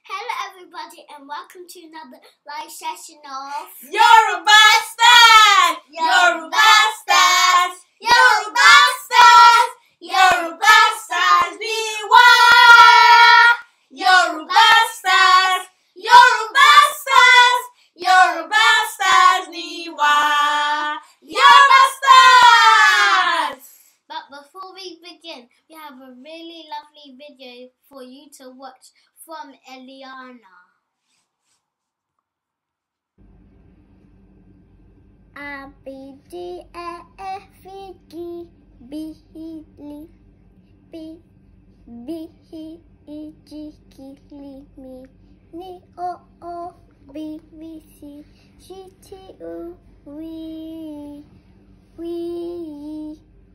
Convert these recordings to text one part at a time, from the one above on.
Hello everybody and welcome to another live session of Yoruba Stars! Yoruba Stars! Yoruba Stars! Yoruba Stars ni wá! Yoruba Stars! Yoruba Stars! Yoruba Stars ni wá! Yoruba Stars! But before we begin, we have a really lovely video for you to watch from Eliana. A B D E F G B E L B B E G K L M N O B B C G T U V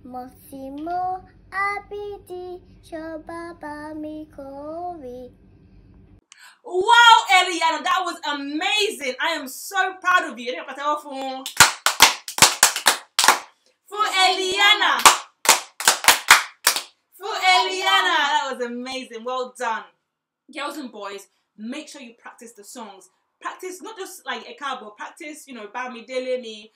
Mosimo Abidi Shobaba Mikovi. Wow, Eliana, that was amazing. I am so proud of you. For Eliana. For Eliana. That was amazing. Well done. Girls and boys, make sure you practice the songs. Practice not just like a cowboy, practice, Bami Deleni,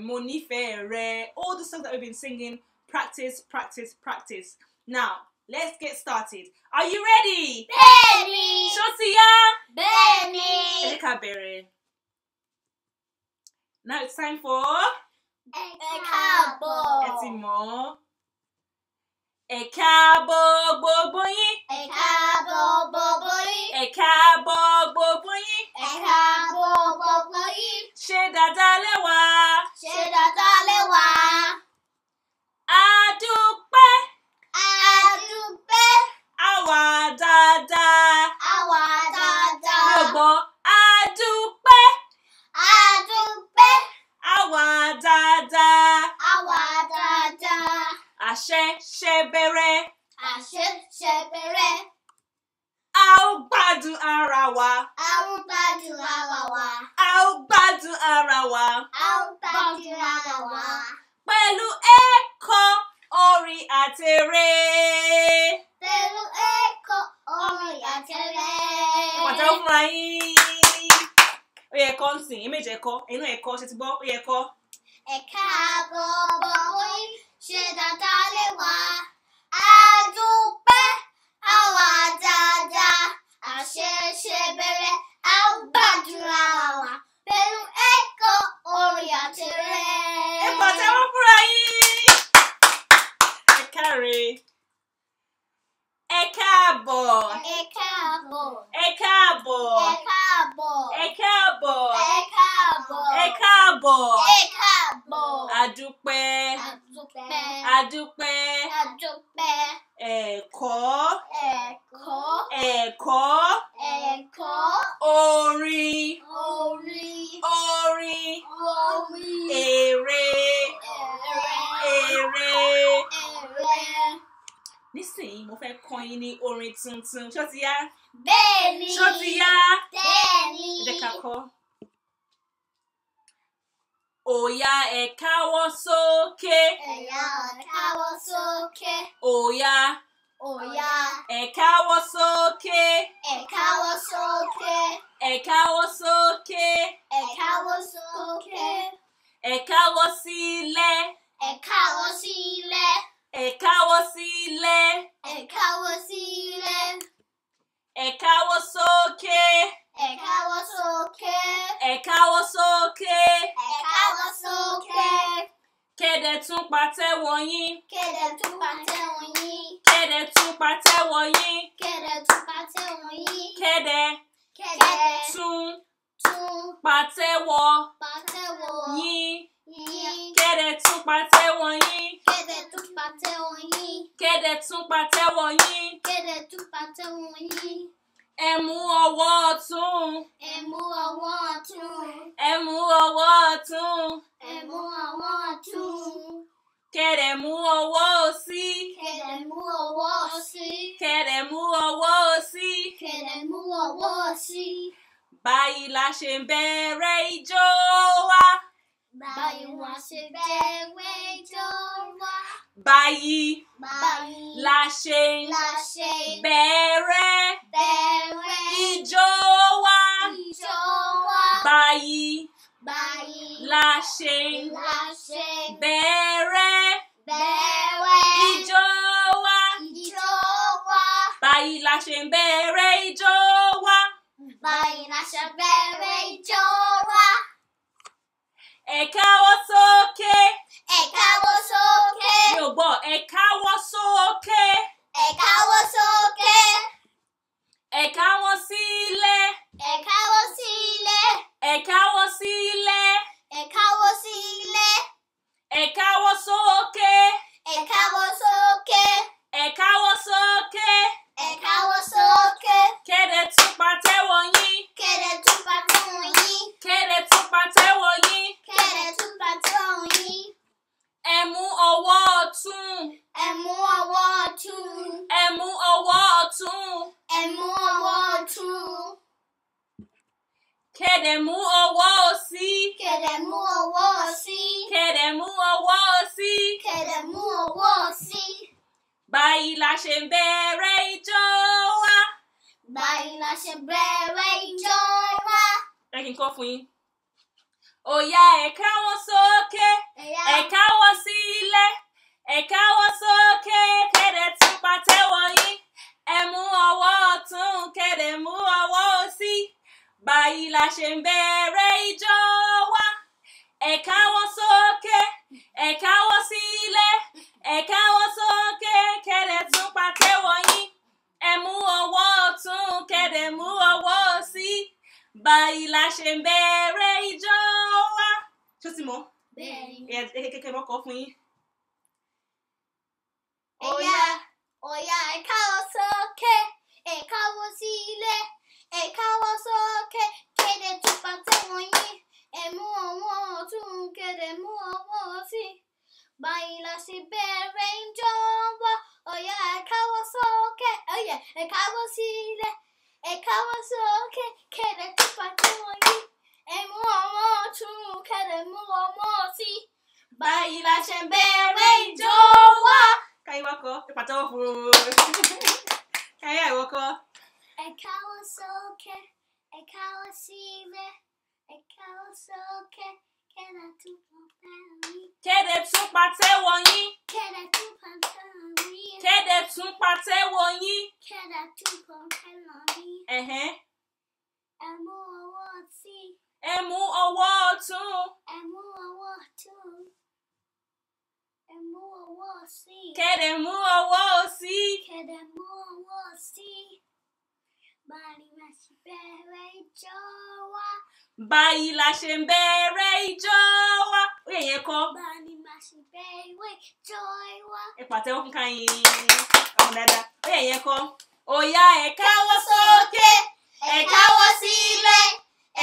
Monife, Re, all the songs that we've been singing. Practice, practice, practice. Now, let's get started. Are you ready? Benny! Shotia! Benny! Erika Berry. Now it's time for Ekabo. Etimo. Ekabo boboyin. Ekabo boboyi. Ekabo boboyin. Ekabo boboyi. Ṣé dáadáa lẹ wà? Ṣé dáadáa lẹ wà? A dúpẹ́. A dúpẹ́. A wà dáadáa. A wà dáadáa. Yọ̀gbọ́. A dúpẹ́. A dúpẹ́. A wà dáadáa. A wà dáadáa. Àṣẹ ṣe bẹ̀rẹ̀. Àṣẹ ṣe bẹ̀rẹ̀. A ó gbádùn ara wa. A ń gbádùn ara wa. A ó gbádùn ara wa. A ń gbádùn ara wa. Pẹ̀lú ẹ̀kọ́ orin àtẹrẹ. Pẹ̀lú ẹ̀kọ́ orin àtẹrẹ. Pàtàkì fúnra yín. Ó yẹ kọ́ ń sìn, èméjì ẹ̀kọ́, inú ẹ̀kọ́ ṣe ti gbọ́, ó yẹ kọ́. Ekabo boboyi. Ṣé dáadáa lẹ wà? A dúpẹ́. A wà dáadáa. Àṣẹ ṣe bẹ̀rẹ̀. A ń gbádùn ara wa. Pẹ̀lú ẹ̀kọ́ orin àtẹrẹ. Ẹ pàtàkì fúnra yín. Ẹ káre. Ẹ káàbọ̀. Ẹ káàbọ̀. Ẹ káàbọ̀. Ẹ káàbọ̀. Ẹ káàbọ̀. Ẹ káàbọ̀. Ẹ káàbọ̀. Ẹ káàbọ̀. Adúpẹ́. Adúpẹ́. Adúpẹ́. Adúpẹ́. Ẹ̀kọ́. Ẹ̀kọ́. Ẹ̀kọ́. Ẹ̀kọ́. Orin. Orin. Orin. Orin. Èrè. Èrè. Èrè. Èrè. Nísìnyí mo fẹ́ kọ́ yín ní orin tuntun. Ṣó ti yá? Bẹ́ẹ̀ni. Ṣó ti yá? Bẹ́ẹ̀ni. Ẹ jẹ́ ká kọ́. Óyá ẹ káwọ́ sókè. Ẹ̀yà káwọ́ sókè. Óyá Óyá. ẹ káwọ́ sókè. Ẹ káwọ́ sókè. Ẹ káwọ́ sókè. Ẹ káwọ́ sókè. Ẹ káwọ́ sílẹ̀. Ẹ káwọ́ sílẹ̀. Ẹ káwọ́ sílẹ̀. Ẹ káwọ́ sílẹ̀. Ẹ káwọ́ sókè. Ẹ káwọ́ sókè. Ẹ káwọ́ sókè. Ẹ káwọ́ sókè. Kẹ̀dẹ̀ tún pàtẹ́wọ́ yín. Kẹ̀dẹ̀ tún pàtẹ́wọ́ yín. Kẹ̀dẹ̀ tún pàtẹ́wọ́ yín. Kẹ̀dẹ̀ tún pàtẹ́wọ́ yín. Kẹ̀dẹ̀ Kẹ̀dẹ̀ tún tún pàtẹ́wọ́ pàtẹ́wọ́ yín. yín. Kẹ̀dẹ̀ tún pàtẹ́wọ́ yín. Kẹ̀dẹ̀ tún pàtẹ́wọ́ yín. Kẹ̀dẹ̀ tún pàtẹ́wọ́ yín. Kẹ̀dẹ̀ tún pàtẹ́wọ́ yín. Ẹ mú ọwọ́ ọ̀tún. Ẹ mú ọwọ́ ọ̀tún. Ẹ mú ọwọ́ ọ̀tún. Ẹ mú ọwọ́ ọ̀tún. Kẹ̀dẹ̀ mú ọwọ́ òsì. Kẹ̀dẹ̀ mú ọwọ́ òsì. Kẹ̀dẹ̀ mú ọwọ́ òsì. Kẹ̀dẹ̀ mú ọwọ́ òsì. Báyìí la ṣe ń bẹ̀rẹ̀ ijó wa. Báyìí wọ́n ṣe bẹ̀rẹ̀ ijó wa. Báyìí Báyìí la ṣe ń la ṣe bẹ̀rẹ̀ bẹ̀rẹ̀ ṣe bẹ̀rẹ̀ ijó wa. Báyìí la ṣe ń bẹ̀rẹ̀ ijó wa. Ẹ káwọ́ sókè. Mi ò gbọ́. Ẹ káwọ́ sókè. Ẹ káwọ́ sílẹ̀. Ẹ káwọ́ sílẹ̀. Ẹ káwọ́ sókè. Ẹ káwọ́ sókè. Kẹ́dẹ̀ tún pàtẹ́wọ́ yín. Kẹ́dẹ̀ tún pàtẹ́wọ́ yín. Ẹ mú ọwọ́ ọ̀tún. Ẹ mú ọwọ́ ọ̀tún. Kẹ́dẹ̀ mú ọwọ́ òsì. Kẹ́dẹ̀ mú ọwọ́ òsì. Báyìí la ṣe ń bẹ̀rẹ̀ ijó wa. Ẹ kí n kọ́ fún yín. Ó yá, ẹ káwọ́ sókè. Ẹ káwọ́ sílẹ̀. Ẹ káwọ́ sókè. Kẹ́dẹ̀ tún pàtẹ́wọ́ yín. Ẹ mú ọwọ́ ọ̀tún. Kẹ́dẹ̀ mú ọwọ́ òsì. Báyìí la ṣe ń bẹ̀rẹ̀ ijó wa. Ẹ káwọ́ sókè. Ẹ káwọ́ sílẹ̀. Ẹ káwọ́ sókè. Kẹ́dẹ̀ tún pàtẹ́wọ́ yín. Ẹ mú ọwọ́ ọ̀tún. Kẹ́dẹ̀ mú ọwọ́ òsì. Báyìí la ṣe ń bẹ̀rẹ̀ ijó wa. Ṣó ti mọ̀? Bẹ́ẹ̀ni. Kékeré mọ́ kọ́ fún yín. Ó yá, ẹ káwọ́ sókè. Ẹ káwọ́ sílẹ̀. Ẹ káwọ́ sókè. Kẹ́dẹ̀ tún pàtẹ́wọ́ yín. Ẹ mú ọwọ́ ọ̀tún. Kẹ́dẹ̀ mú ọwọ́ òsì. Báyìí la ṣe bẹ̀rẹ̀ ijó wa. Ó yá, ẹ káwọ́ sókè. Ẹ káwọ́ sílẹ̀. Ẹ káwọ́ sókè. Kẹ́dẹ̀ tún pàtẹ́wọ́ yín. Ẹ mú ọwọ́ ọ̀tún. Kẹ́dẹ̀ mú ọwọ́ òsì. Báyìí la ṣe bẹ̀rẹ̀ ijó wa. Káyọ̀ wá kọ́. Ẹ pàtẹ́wọ́ fún un. Káyọ̀ ìwọ kọ́. Ẹ káwọ́ sókè. Ẹ káwọ́ sílẹ̀. Ẹ káwọ́ sókè. Kẹ́dẹ̀ tún pàtẹ́wọ́ yín. Kẹ́dẹ̀ tún pàtẹ́wọ́ yín. Kẹ́dẹ̀ tún pàtẹ́wọ́ yín. Kẹ́dẹ̀ tún pàtẹ́wọ́ yín. Kẹ́dẹ̀ tún pàtẹ́wọ́ yín. Ẹ mú ọwọ́ òsì. Ẹ mú ọwọ́ ọ̀tún. Ẹ mú ọwọ́ ọ̀tún. Ẹ mú ọwọ́ òsì. Kẹ́dẹ̀ mú ọwọ́ òsì. Kẹ́dẹ̀ mú ọwọ́ òsì. Báyìí la ṣe bẹ̀rẹ̀ ijó wa. Báyìí la ṣe ń bẹ̀rẹ̀ ijó wa. Ó yẹ yẹn kọ́. Báyìí la ṣe bẹ̀rẹ̀ ijó wa. Ẹ pàtẹ́wọ́ fún Káyìn. Ọmọ dáadáa. Ó yẹ yẹn kọ́. Ó yá, ẹ káwọ́ sókè. Ẹ káwọ́ sílẹ̀.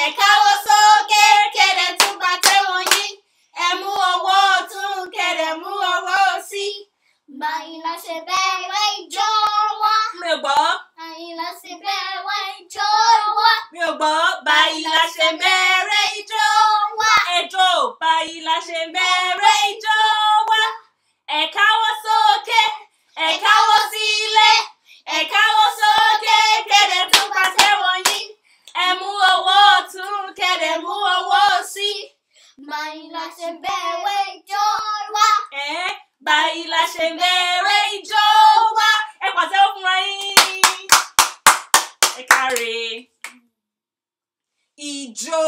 Ẹ káwọ́ sókè. Kẹ́dẹ̀ tún pàtẹ́wọ́ yín. Ẹ mú ọwọ́ ọ̀tún. Kẹ́dẹ̀ mú ọwọ́ òsì. Báyìí la ṣe bẹ̀rẹ̀ ijó wa. Mi ò gbọ́. Báyìí la ṣe bẹ̀rẹ̀ ijó wa. Mi ò gbọ́. Báyìí la ṣe ń bẹ̀rẹ̀ ijó wa. Ejó. Báyìí la ṣe ń bẹ̀rẹ̀ ijó wa. Ẹ káwọ́ sókè. Ẹ káwọ́ sílẹ̀. Ẹ káwọ́ sókè. Kẹ́dẹ̀ tún pàtẹ́wọ́ yín. Ẹ mú ọwọ́ ọ̀tún. Kẹ́dẹ̀ mú ọwọ́ òsì. Báyìí la ṣe bẹ̀rẹ̀ ijó wa. Báyìí la ṣe ń bẹ̀rẹ̀ ijó wa. Ẹ pàtẹ́wọ́ fún wa yín. Ẹ káre. Ijó.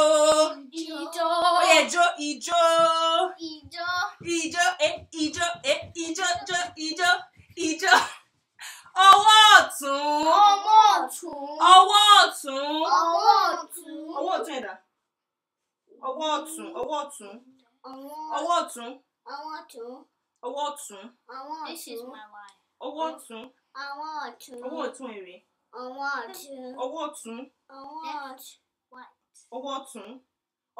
Ijó. Ó yẹ jó ijó. Ijó. Ijó. Ijó. Ijó. Ijó. Ijó. Ọwọ́ ọ̀tún. Ọwọ́ ọ̀tún. Ọwọ́ ọ̀tún. Ọwọ́ ọ̀tún. Ọwọ́ ọ̀tún ẹ̀dá. Ọwọ́ ọ̀tún. Ọwọ́ ọ̀tún. Ọwọ́ ọ̀tún. Ọwọ́ ọ̀tún. Ọwọ́ ọ̀tún. This is my wife. Ọwọ́ ọ̀tún. Ọwọ́ ọ̀tún. Ọwọ́ ọ̀tún èrè. Ọwọ́ ọ̀tún. Ọwọ́ ọ̀tún. Ọwọ́ ọ̀tún. Ọwọ́ ọ̀tún.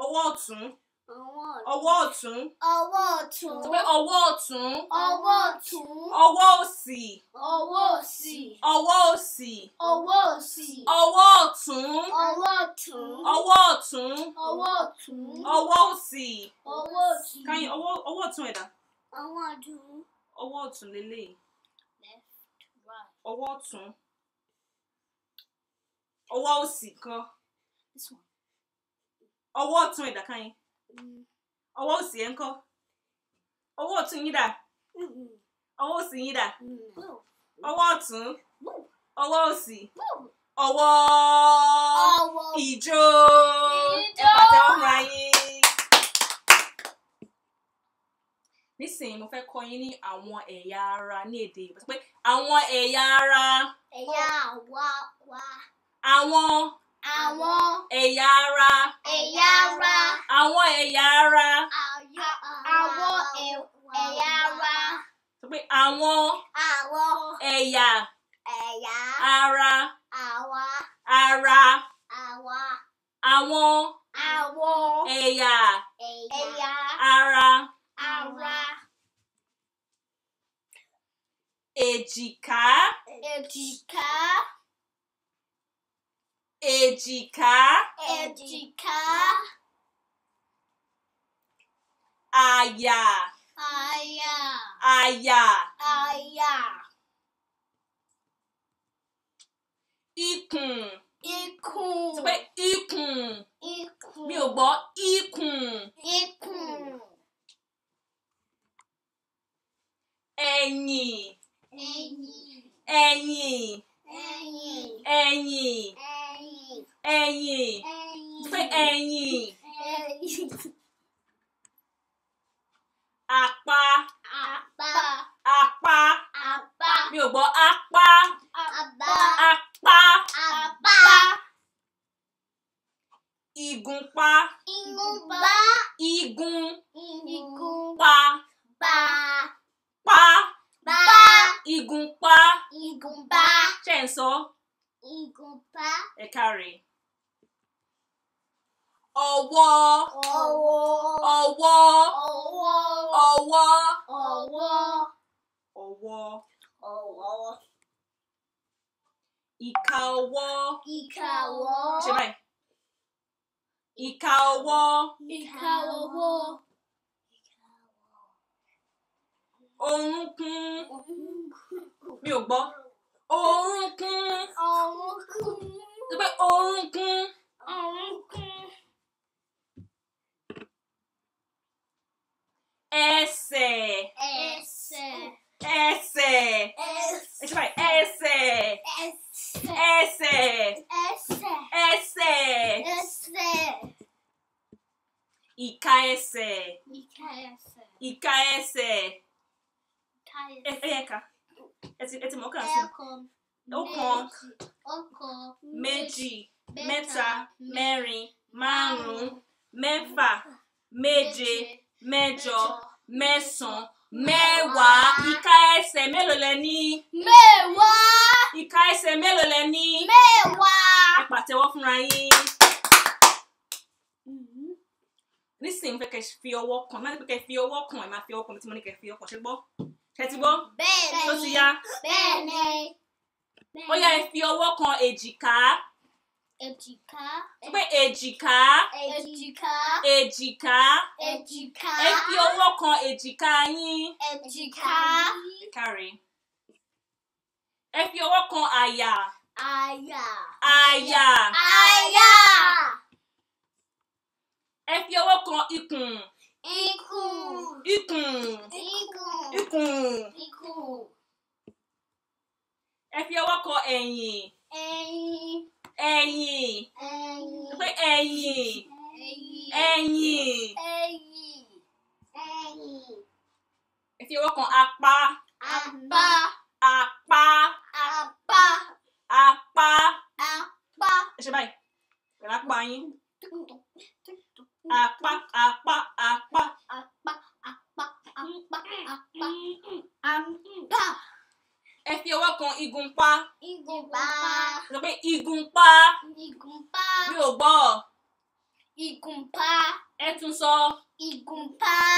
Ọwọ́ ọ̀tún. Ọwọ́ Ọwọ́ ọ̀tún. ọ̀tún. Ọwọ́ ọ̀tún. Sọ pé ọwọ́ ọ̀tún. Ọwọ́ ọ̀tún. Ọwọ́ òsì. Ọwọ́ òsì. Ọwọ́ òsì. Ọwọ́ òsì. Ọwọ́ ọ̀tún. Ọwọ́ ọ̀tún. Ọwọ́ ọ̀tún. Ọwọ́ ọ̀tún. Ọwọ́ òsì. Ọwọ́ òsì. Káyìn ọwọ́ ọ̀tún ẹ̀dá. Ọwọ́ ọ̀tún. Ọwọ́ ọ̀tún lélẹ́yìí. Left, right. Ọwọ́ ọ̀tún. Ọwọ́ òsì kan. This one. Ọwọ́ ọ̀tún ẹ̀dá Káyìn. Ọwọ́ òsì ẹ̀ ńkọ́? Ọwọ́ ọ̀tún yín dà? Ọwọ́ òsì yín dà? Ọwọ́ ọ̀tún? Ọwọ́ òsì? Ọwọ́ ìjó. Ẹ pàtẹ́wọ́ fúnra yín. Nísìnyí mo fẹ́ kọ́ yín ní àwọn ẹ̀yà ara ní èdè Yorùbá. Sọ pé àwọn ẹ̀yà ara. Ẹ̀yà wa. Àwọn ẹ̀yà ara. Ẹ̀yà ara. Àwọn ẹ̀yà ara. Àwọn ẹ̀yà ara. Sọ pé àwọn ẹ̀yà ara. Ara. Àwọn ẹ̀yà ara. Èjìká. Àyà. Ikùn. Sọ pé ikùn. Mi ò gbọ́ ikùn. Ẹ̀yìn. Sọ pé ẹ̀yìn. Apá. Mi ò gbọ́ apá. Apá. Ìgúnpá. Ìgúnpá. Ìgúnpá. Ṣé ń sọ? Ẹ káre. Ọwọ́. Ìka ọwọ́. Ṣe báyìí. Ìka ọwọ́. Orúnkún. Mi ò gbọ́. Orúnkún. Sọ pé orúnkún. Ẹsẹ̀. Ẹ ṣe báyìí. Ẹsẹ̀. Ìka ẹsẹ̀. Ẹ̀ka. Ẹ ti mọ̀ kàn sí. Ọ̀kan. Méjì. Mẹ́ta. Mẹ́rin. Márùn-ún. Mẹ́fà. Méje. Mẹ́jọ. Mẹ́sàn-án. Mẹ́wàá. Ìka ẹsẹ̀ mélòó lẹ ní? Ìka ẹsẹ̀ mélòó lẹ ní? Ẹ pàtẹ́wọ́ fúnra yín. Nísìnyí fẹ́ kẹ́ fi ọwọ́ kan. Má ní pé kẹ́ fi ọwọ́ kan. Ẹ máa fi ọwọ́ kan tí mo ní kẹ́ fi ọwọ́ kan. Ṣé gbọ́? Ṣé ti gbọ́? Bẹ́ẹ̀ni. Tó ti yá? Bẹ́ẹ̀ni. Ó yá ẹ fi ọwọ́ kan èjìká. Sọ pé èjìká. Ẹ fi ọwọ́ kan èjìká yín. Ẹ káre. Ẹ fi ọwọ́ kan àyà. Ẹ fi ọwọ́ kan ikùn. Ẹ fi ọwọ́ kan ẹ̀yìn. Sọ pé ẹ̀yìn. Ẹ fi ọwọ́ kan apá. Ẹ ṣe báyìí. Pẹ̀lú apá yín. Apá. Ẹ fi ọwọ́ kan ìgúnpá. Sọ pé ìgúnpá. Mi ò gbọ́. Ẹ tún sọ.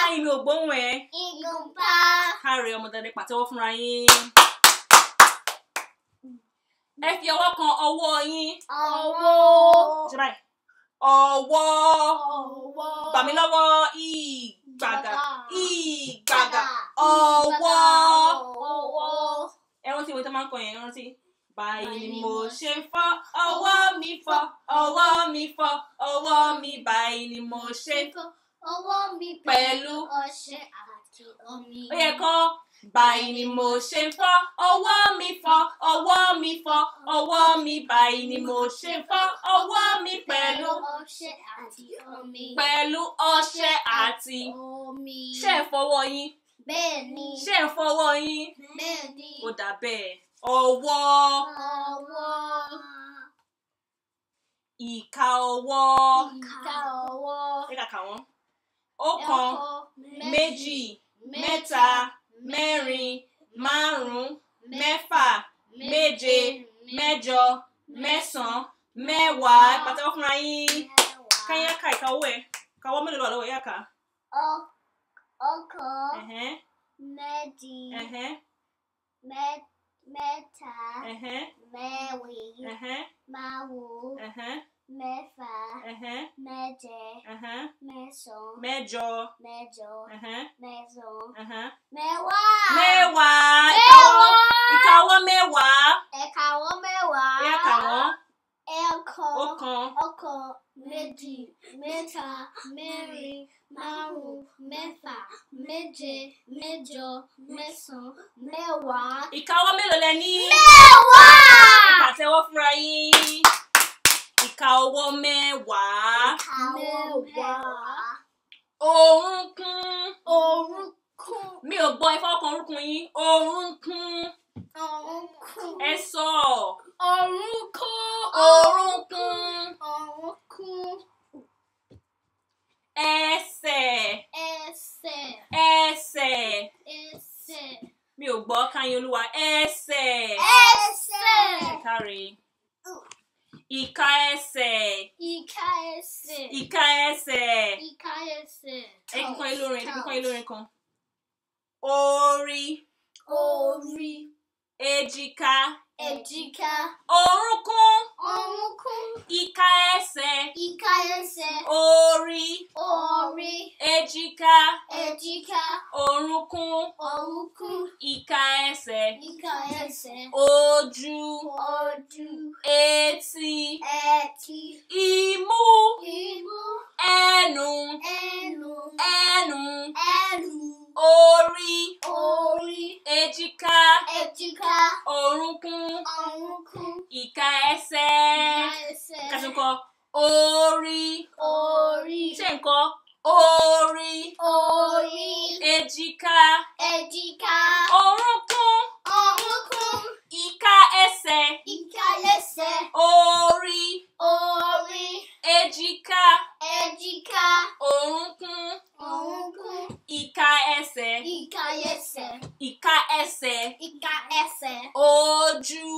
Káyìn mi ò gbóhùn ẹ. Káre ọmọ dáadé pàtẹ́wọ́ fúnra yín. Ẹ fi ọwọ́ kan ọwọ́ yín. Ṣe báyìí. Ọwọ́. Gbà mí lọ́wọ́. Ìgbàgà. Ọwọ́. Ẹ rántí ìwé tó máa ń kọ yẹn, rántí. Báyìí ni mo ṣe ń fọ́ ọwọ́ mi, báyìí ni mo ṣe ń fọ́ ọwọ́ mi pẹ̀lú ọṣẹ àti omi. Ó yẹ kó. Báyìí ni mo ṣe ń fọ́, ọwọ́ mi fọ́, ọwọ́ mi fọ́, ọwọ́ mi. Báyìí ni mo ṣe ń fọ́, ọwọ́ mi pẹ̀lú ọṣẹ àti omi. Pẹ̀lú ọṣẹ àti omi. Ṣé ẹ fọwọ́ yín? Bẹ́ẹ̀ni. Ṣé ẹ fọwọ́ yín? Bẹ́ẹ̀ni. Ó dà bẹ́ẹ̀. Ọwọ́. Ọwọ́. Ìka ọwọ́. Ìka ọwọ́. Ẹ kà wọ́n. Ọ̀kan, méjì, mẹ́ta, mẹ́rin, márùn-ún, mẹ́fà, méje, mẹ́jọ, mẹ́sàn-án, mẹ́wàá. Ẹ pàtẹ́wọ́ fúnra yín. Káyá ka ìka ọwọ́ ẹ. Ìka ọwọ́ mélòó ló wà lọ́wọ́ ẹ? Yá kà. Ọ̀kan. Méjì. Mẹ́ta. Mẹ́rin. Márùn-ún. Mẹ́fà. Méje. Mẹ́sàn-án. Mẹ́jọ. Mẹ́sàn-án. Mẹ́wàá. Ìka ọwọ́ mẹ́wàá. Ẹ̀ka ọwọ́ mẹ́wàá. Yá kà wọ́n. Ọ̀kan. Méjì. Mẹ́ta. Mẹ́rin. Márùn-ún. Mẹ́fà. Méje. Mẹ́jọ. Mẹ́sàn-án. Mẹ́wàá. Ìka ọwọ́ mélòó lẹ ní? Mẹ́wàá. Ẹ pàtẹ́wọ́ fúnra yín. Ìka ọwọ́ mẹ́wàá. Orúnkún. Mi ò gbọ́ ifá ọkàn orúnkún yín. Orúnkún. Ẹ sọ. Orúnkún. Ẹsẹ̀. Mi ò gbọ́ káyín olúwa. Ẹsẹ̀. Káre. Ìka ẹsẹ̀. Ẹ kíkan ilórin kan. Orí. Èjìká. Orúnkún. Ìka ẹsẹ̀. Orí. Èjìká. Orúnkún. Ìka ẹsẹ̀. Ojú. Etí. Imú. Ẹnu. Orí. Èjìká. Orúnkún. Ìka ẹsẹ̀. Kàtúnkọ. Orí. Ṣé nǹkan? Orí. Èjìká. Orúnkún. Ìka ẹsẹ̀. Orí. Èjìká. Orúnkún. Ìka ẹsẹ̀. Ojú.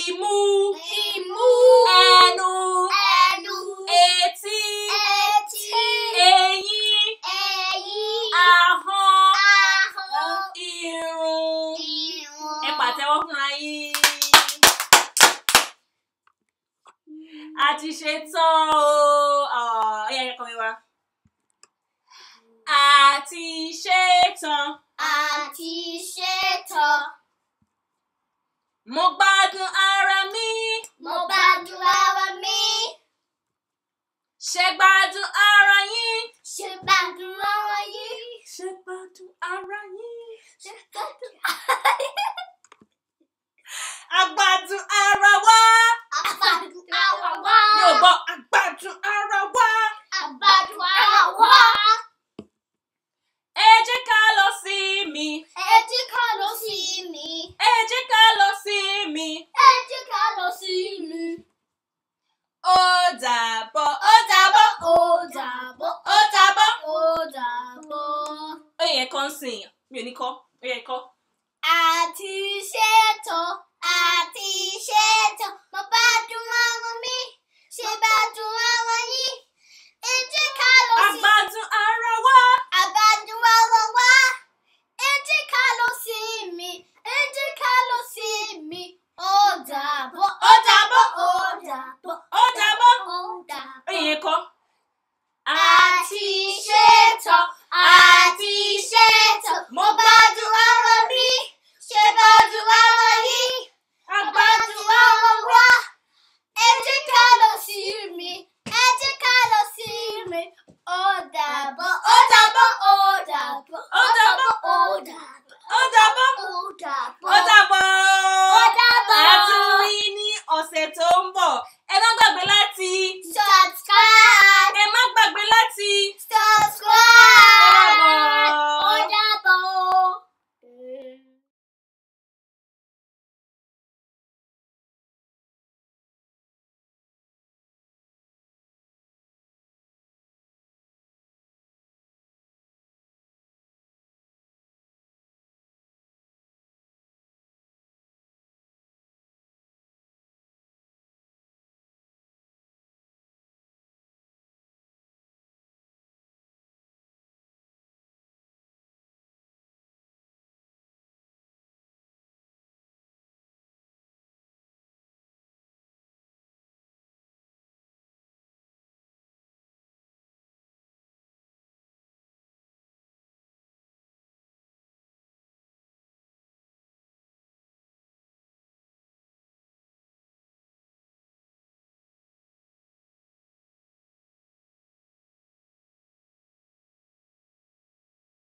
Imú. Ẹnu. Etí. Eyín. Ahọ́n. Irun. Ẹ pàtẹ́wọ́ fúnra yín. A ti ṣe tán o. Ẹ̀yà ẹ̀kọ́ mi wá. A ti ṣe tán. Mo gbádùn ara mi. Ṣé gbádùn ara yín? Ṣé gbádùn ara yín? Ṣé gbádùn ara yín? Ṣé gbádùn ara yín?